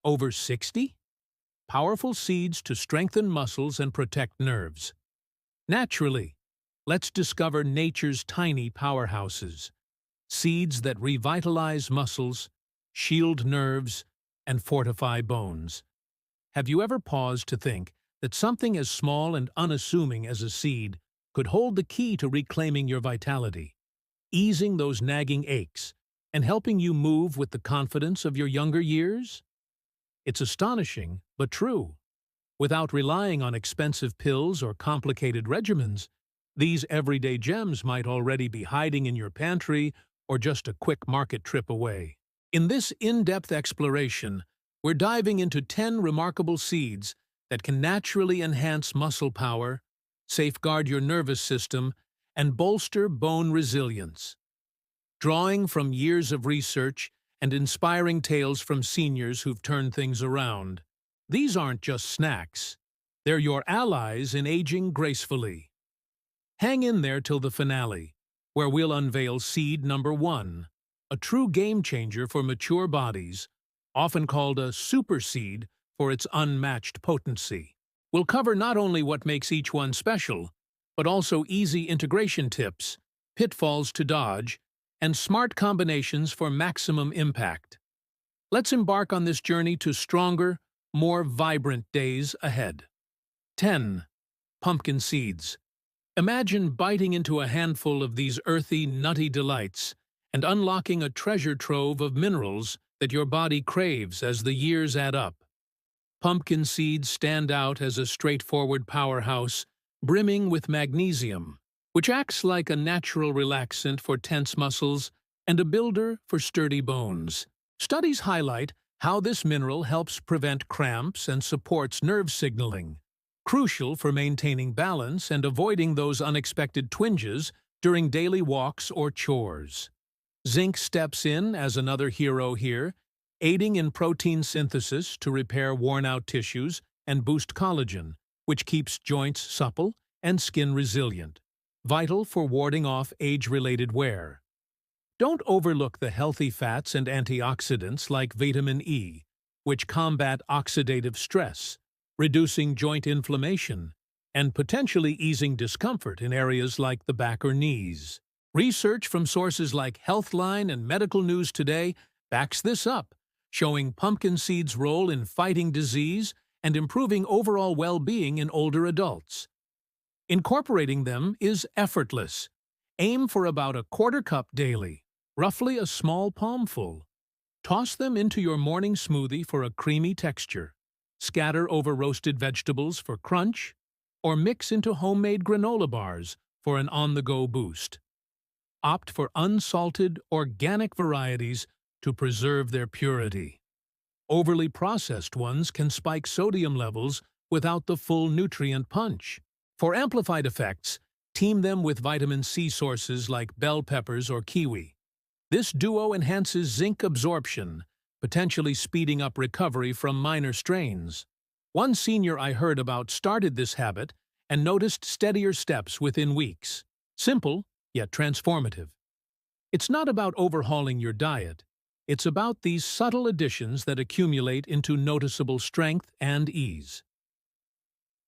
Over 60? Powerful seeds to strengthen muscles and protect nerves. Naturally, let's discover nature's tiny powerhouses. Seeds that revitalize muscles, shield nerves, and fortify bones. Have you ever paused to think that something as small and unassuming as a seed could hold the key to reclaiming your vitality, easing those nagging aches, and helping you move with the confidence of your younger years? It's astonishing, but true. Without relying on expensive pills or complicated regimens, these everyday gems might already be hiding in your pantry or just a quick market trip away. In this in-depth exploration, we're diving into 10 remarkable seeds that can naturally enhance muscle power, safeguard your nervous system, and bolster bone resilience. Drawing from years of research and inspiring tales from seniors who've turned things around, these aren't just snacks. They're your allies in aging gracefully. Hang in there till the finale, where we'll unveil seed number 1, a true game-changer for mature bodies, often called a super seed for its unmatched potency. We'll cover not only what makes each one special, but also easy integration tips, pitfalls to dodge, and smart combinations for maximum impact. Let's embark on this journey to stronger, more vibrant days ahead. 10. Pumpkin seeds. Imagine biting into a handful of these earthy, nutty delights and unlocking a treasure trove of minerals that your body craves as the years add up. Pumpkin seeds stand out as a straightforward powerhouse, brimming with magnesium, which acts like a natural relaxant for tense muscles and a builder for sturdy bones. Studies highlight how this mineral helps prevent cramps and supports nerve signaling, crucial for maintaining balance and avoiding those unexpected twinges during daily walks or chores. Zinc steps in as another hero here, aiding in protein synthesis to repair worn-out tissues and boost collagen, which keeps joints supple and skin resilient, vital for warding off age-related wear. Don't overlook the healthy fats and antioxidants like vitamin E, which combat oxidative stress, reducing joint inflammation, and potentially easing discomfort in areas like the back or knees. Research from sources like Healthline and Medical News Today backs this up, showing pumpkin seeds' role in fighting disease and improving overall well-being in older adults. Incorporating them is effortless. Aim for about a quarter cup daily, roughly a small palmful. Toss them into your morning smoothie for a creamy texture. Scatter over roasted vegetables for crunch, or mix into homemade granola bars for an on-the-go boost. Opt for unsalted, organic varieties to preserve their purity. Overly processed ones can spike sodium levels without the full nutrient punch. For amplified effects, team them with vitamin C sources like bell peppers or kiwi. This duo enhances zinc absorption, potentially speeding up recovery from minor strains. One senior I heard about started this habit and noticed steadier steps within weeks. Simple, yet transformative. It's not about overhauling your diet. It's about these subtle additions that accumulate into noticeable strength and ease.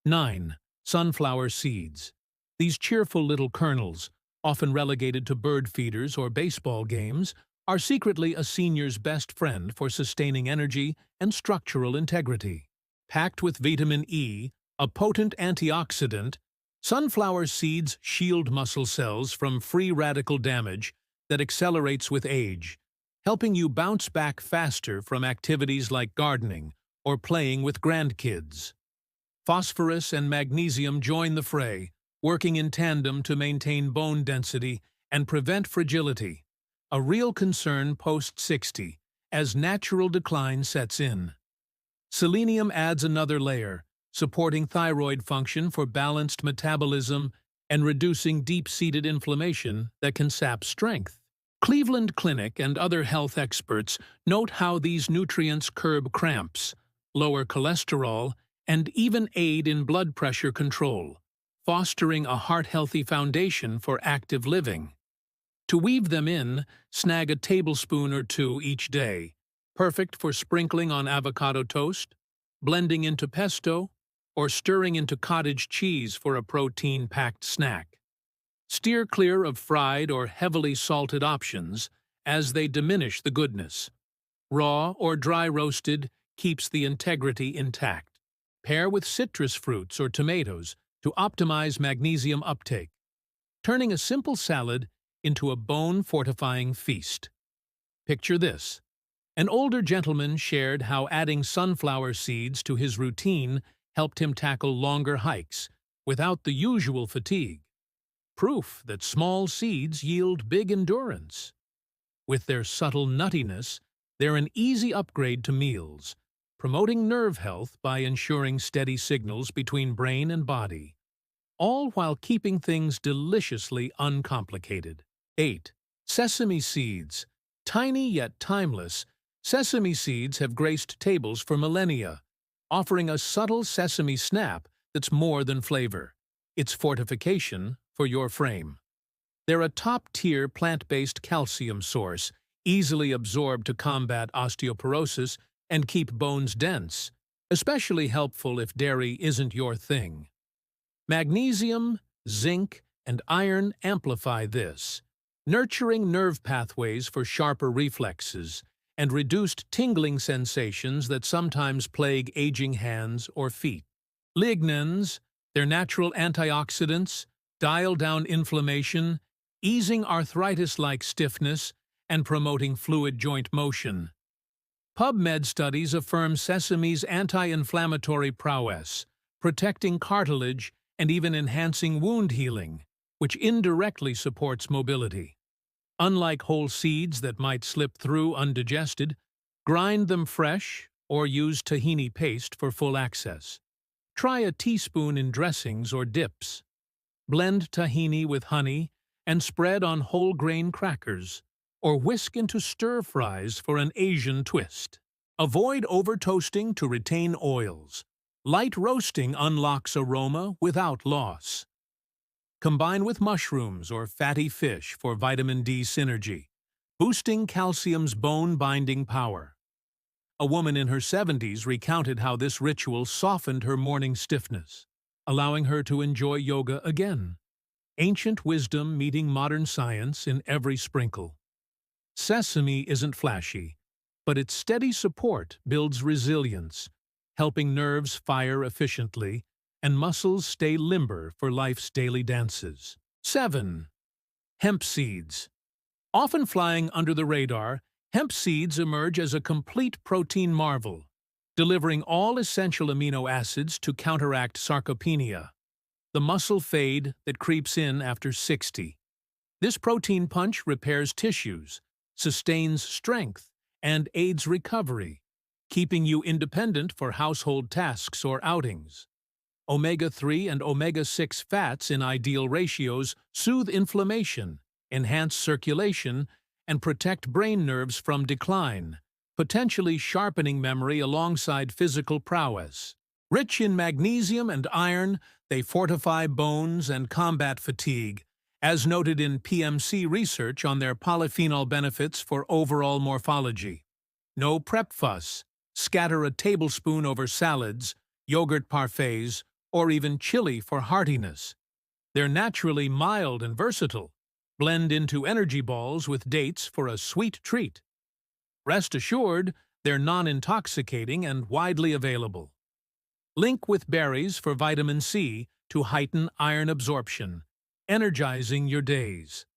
9. Sunflower seeds. These cheerful little kernels, often relegated to bird feeders or baseball games, are secretly a senior's best friend for sustaining energy and structural integrity. Packed with vitamin E, a potent antioxidant, sunflower seeds shield muscle cells from free radical damage that accelerates with age, helping you bounce back faster from activities like gardening or playing with grandkids. Phosphorus and magnesium join the fray, working in tandem to maintain bone density and prevent fragility, a real concern post-60 as natural decline sets in. Selenium adds another layer, supporting thyroid function for balanced metabolism and reducing deep-seated inflammation that can sap strength. Cleveland Clinic and other health experts note how these nutrients curb cramps, lower cholesterol, and even aid in blood pressure control, fostering a heart-healthy foundation for active living. To weave them in, snag a tablespoon or two each day, perfect for sprinkling on avocado toast, blending into pesto, or stirring into cottage cheese for a protein-packed snack. Steer clear of fried or heavily salted options as they diminish the goodness. Raw or dry roasted keeps the integrity intact. Pair with citrus fruits or tomatoes to optimize magnesium uptake, turning a simple salad into a bone-fortifying feast. Picture this. An older gentleman shared how adding sunflower seeds to his routine helped him tackle longer hikes without the usual fatigue. Proof that small seeds yield big endurance. With their subtle nuttiness, they're an easy upgrade to meals, promoting nerve health by ensuring steady signals between brain and body, all while keeping things deliciously uncomplicated. 8. Sesame seeds. Tiny yet timeless, sesame seeds have graced tables for millennia, offering a subtle sesame snap that's more than flavor. It's fortification for your frame. They're a top-tier plant-based calcium source, easily absorbed to combat osteoporosis and keep bones dense, especially helpful if dairy isn't your thing. Magnesium, zinc, and iron amplify this, nurturing nerve pathways for sharper reflexes and reduced tingling sensations that sometimes plague aging hands or feet. Lignans, their natural antioxidants, dial down inflammation, easing arthritis-like stiffness, and promoting fluid joint motion. PubMed studies affirm sesame's anti-inflammatory prowess, protecting cartilage and even enhancing wound healing, which indirectly supports mobility. Unlike whole seeds that might slip through undigested, grind them fresh or use tahini paste for full access. Try a teaspoon in dressings or dips. Blend tahini with honey and spread on whole grain crackers, or whisk into stir-fries for an Asian twist. Avoid over-toasting to retain oils. Light roasting unlocks aroma without loss. Combine with mushrooms or fatty fish for vitamin D synergy, boosting calcium's bone-binding power. A woman in her 70s recounted how this ritual softened her morning stiffness, allowing her to enjoy yoga again. Ancient wisdom meeting modern science in every sprinkle. Sesame isn't flashy, but its steady support builds resilience, helping nerves fire efficiently and muscles stay limber for life's daily dances. 7. Hemp seeds. Often flying under the radar, hemp seeds emerge as a complete protein marvel, delivering all essential amino acids to counteract sarcopenia, the muscle fade that creeps in after 60. This protein punch repairs tissues, sustains strength, and aids recovery, keeping you independent for household tasks or outings. Omega-3 and omega-6 fats in ideal ratios soothe inflammation, enhance circulation, and protect brain nerves from decline, potentially sharpening memory alongside physical prowess. Rich in magnesium and iron, they fortify bones and combat fatigue, as noted in PMC research on their polyphenol benefits for overall morphology. No prep fuss. Scatter a tablespoon over salads, yogurt parfaits, or even chili for heartiness. They're naturally mild and versatile. Blend into energy balls with dates for a sweet treat. Rest assured, they're non-intoxicating and widely available. Link with berries for vitamin C to heighten iron absorption, energizing your days.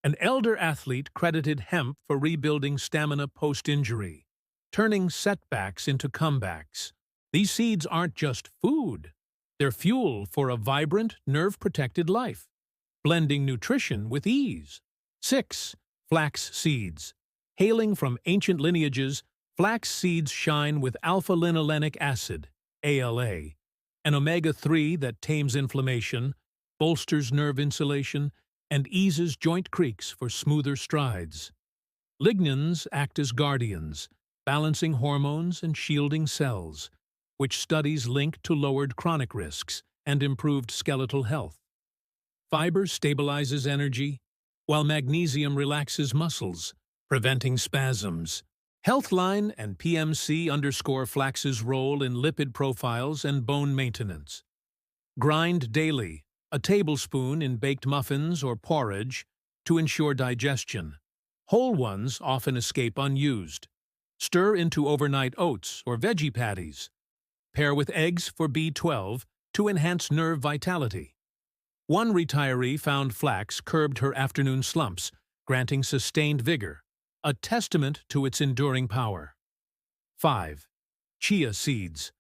An elder athlete credited hemp for rebuilding stamina post-injury, turning setbacks into comebacks. These seeds aren't just food. They're fuel for a vibrant, nerve-protected life, blending nutrition with ease. 6. Flax seeds. Hailing from ancient lineages, flax seeds shine with alpha-linolenic acid, ALA, an omega-3 that tames inflammation, bolsters nerve insulation, and eases joint creaks for smoother strides. Lignans act as guardians, balancing hormones and shielding cells, which studies link to lowered chronic risks and improved skeletal health. Fiber stabilizes energy, while magnesium relaxes muscles, preventing spasms, Healthline and PMC underscore flax's role in lipid profiles and bone maintenance. Grind daily, a tablespoon in baked muffins or porridge, to ensure digestion. Whole ones often escape unused. Stir into overnight oats or veggie patties. Pair with eggs for B12 to enhance nerve vitality. One retiree found flax curbed her afternoon slumps, granting sustained vigor, a testament to its enduring power. 5. Chia seeds.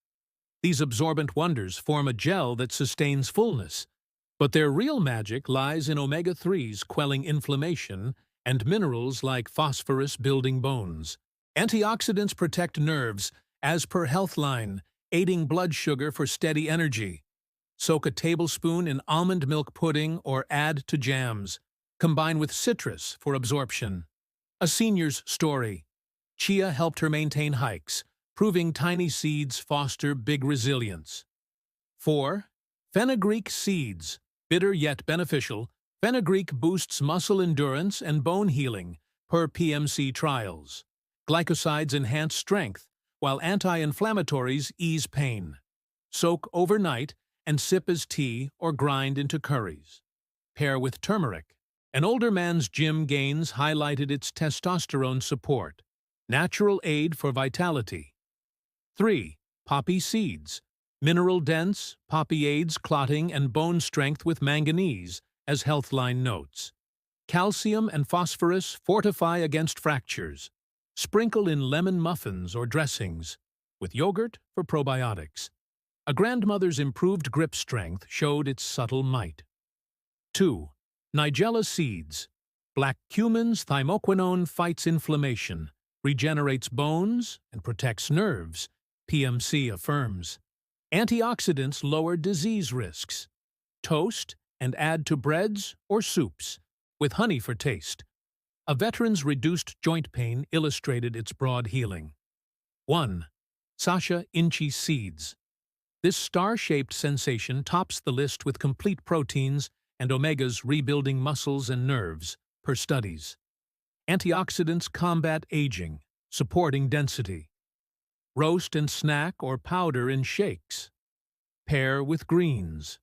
These absorbent wonders form a gel that sustains fullness, but their real magic lies in omega-3s quelling inflammation and minerals like phosphorus building bones. Antioxidants protect nerves, as per Healthline, aiding blood sugar for steady energy. Soak a tablespoon in almond milk pudding or add to jams. Combine with citrus for absorption. A senior's story. Chia helped her maintain hikes, proving tiny seeds foster big resilience. 4. Fenugreek seeds. Bitter yet beneficial, fenugreek boosts muscle endurance and bone healing, per PMC trials. Glycosides enhance strength, while anti-inflammatories ease pain. Soak overnight and sip as tea or grind into curries. Pair with turmeric. An older man's gym gains highlighted its testosterone support. Natural aid for vitality. 3. Poppy seeds. Mineral-dense, poppy aids clotting and bone strength with manganese, as Healthline notes. Calcium and phosphorus fortify against fractures. Sprinkle in lemon muffins or dressings, with yogurt for probiotics. A grandmother's improved grip strength showed its subtle might. 2. Nigella seeds. Black cumin's thymoquinone fights inflammation, regenerates bones, and protects nerves, PMC affirms. Antioxidants lower disease risks. Toast and add to breads or soups, with honey for taste. A veteran's reduced joint pain illustrated its broad healing. 1. Sacha inchi seeds. This star-shaped sensation tops the list with complete proteins and omegas rebuilding muscles and nerves, per studies. Antioxidants combat aging, supporting density. Roast and snack or powder in shakes. Pair with greens.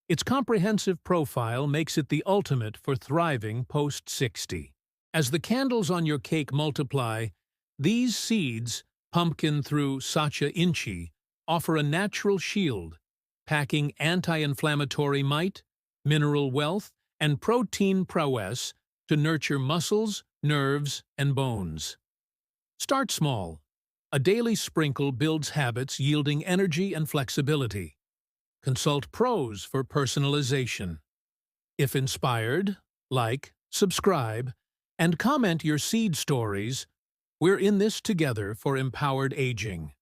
Its comprehensive profile makes it the ultimate for thriving post-60. As the candles on your cake multiply, these seeds, pumpkin through sacha inchi, offer a natural shield, packing anti-inflammatory might, mineral wealth, and protein prowess to nurture muscles, nerves, and bones. Start small. A daily sprinkle builds habits yielding energy and flexibility. Consult pros for personalization. If inspired, like, subscribe, and comment your seed stories. We're in this together for empowered aging.